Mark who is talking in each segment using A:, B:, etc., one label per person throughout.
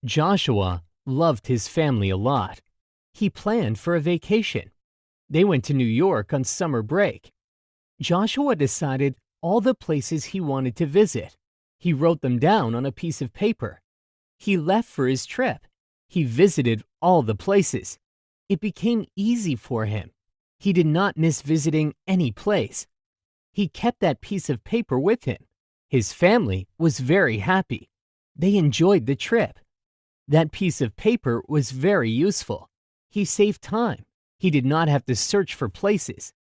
A: Joshua loved his family a lot. He planned for a vacation. They went to New York on summer break. Joshua decided all the places he wanted to visit. He wrote them down on a piece of paper. He left for his trip. He visited all the places. It became easy for him. He did not miss visiting any place. He kept that piece of paper with him. His family was very happy. They enjoyed the trip. That piece of paper was very useful. He saved time. He did not have to search for places.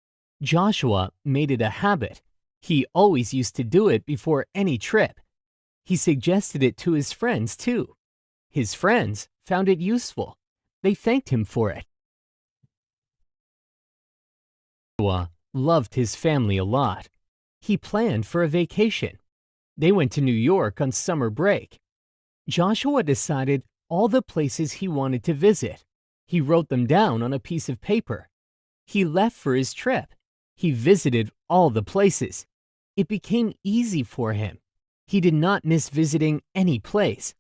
A: Joshua made it a habit. He always used to do it before any trip. He suggested it to his friends too. His friends found it useful. They thanked him for it. Joshua loved his family a lot. He planned for a vacation. They went to New York on summer break. Joshua decided all the places he wanted to visit. He wrote them down on a piece of paper. He left for his trip. He visited all the places. It became easy for him. He did not miss visiting any place.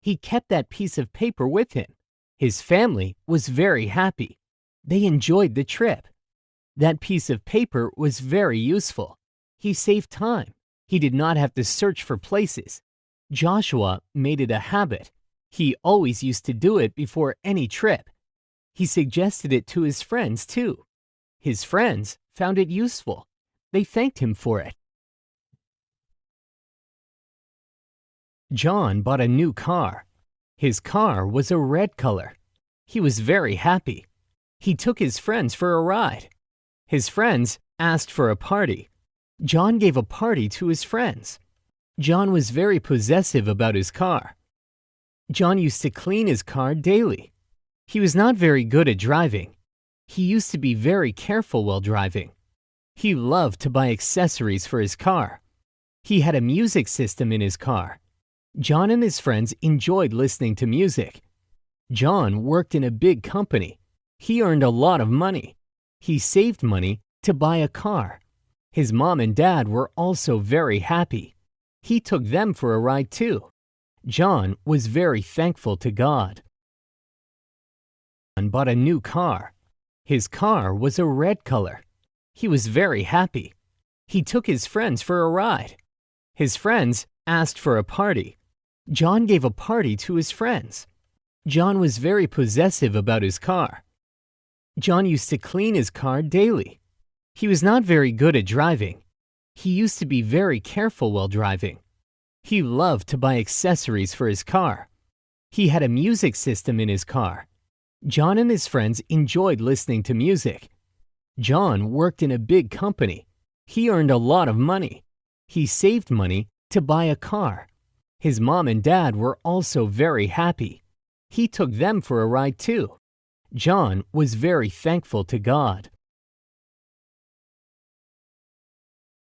A: He kept that piece of paper with him. His family was very happy. They enjoyed the trip. That piece of paper was very useful. He saved time. He did not have to search for places. Joshua made it a habit. He always used to do it before any trip. He suggested it to his friends too. His friends found it useful. They thanked him for it. John bought a new car. His car was a red color. He was very happy. He took his friends for a ride. His friends asked for a party. John gave a party to his friends. John was very possessive about his car. John used to clean his car daily. He was not very good at driving. He used to be very careful while driving. He loved to buy accessories for his car. He had a music system in his car. John and his friends enjoyed listening to music. John worked in a big company. He earned a lot of money. He saved money to buy a car. His mom and dad were also very happy. He took them for a ride too. John was very thankful to God. John bought a new car. His car was a red color. He was very happy. He took his friends for a ride. His friends asked for a party. John gave a party to his friends. John was very possessive about his car. John used to clean his car daily. He was not very good at driving. He used to be very careful while driving. He loved to buy accessories for his car. He had a music system in his car. John and his friends enjoyed listening to music. John worked in a big company. He earned a lot of money. He saved money to buy a car. His mom and dad were also very happy. He took them for a ride too. John was very thankful to God.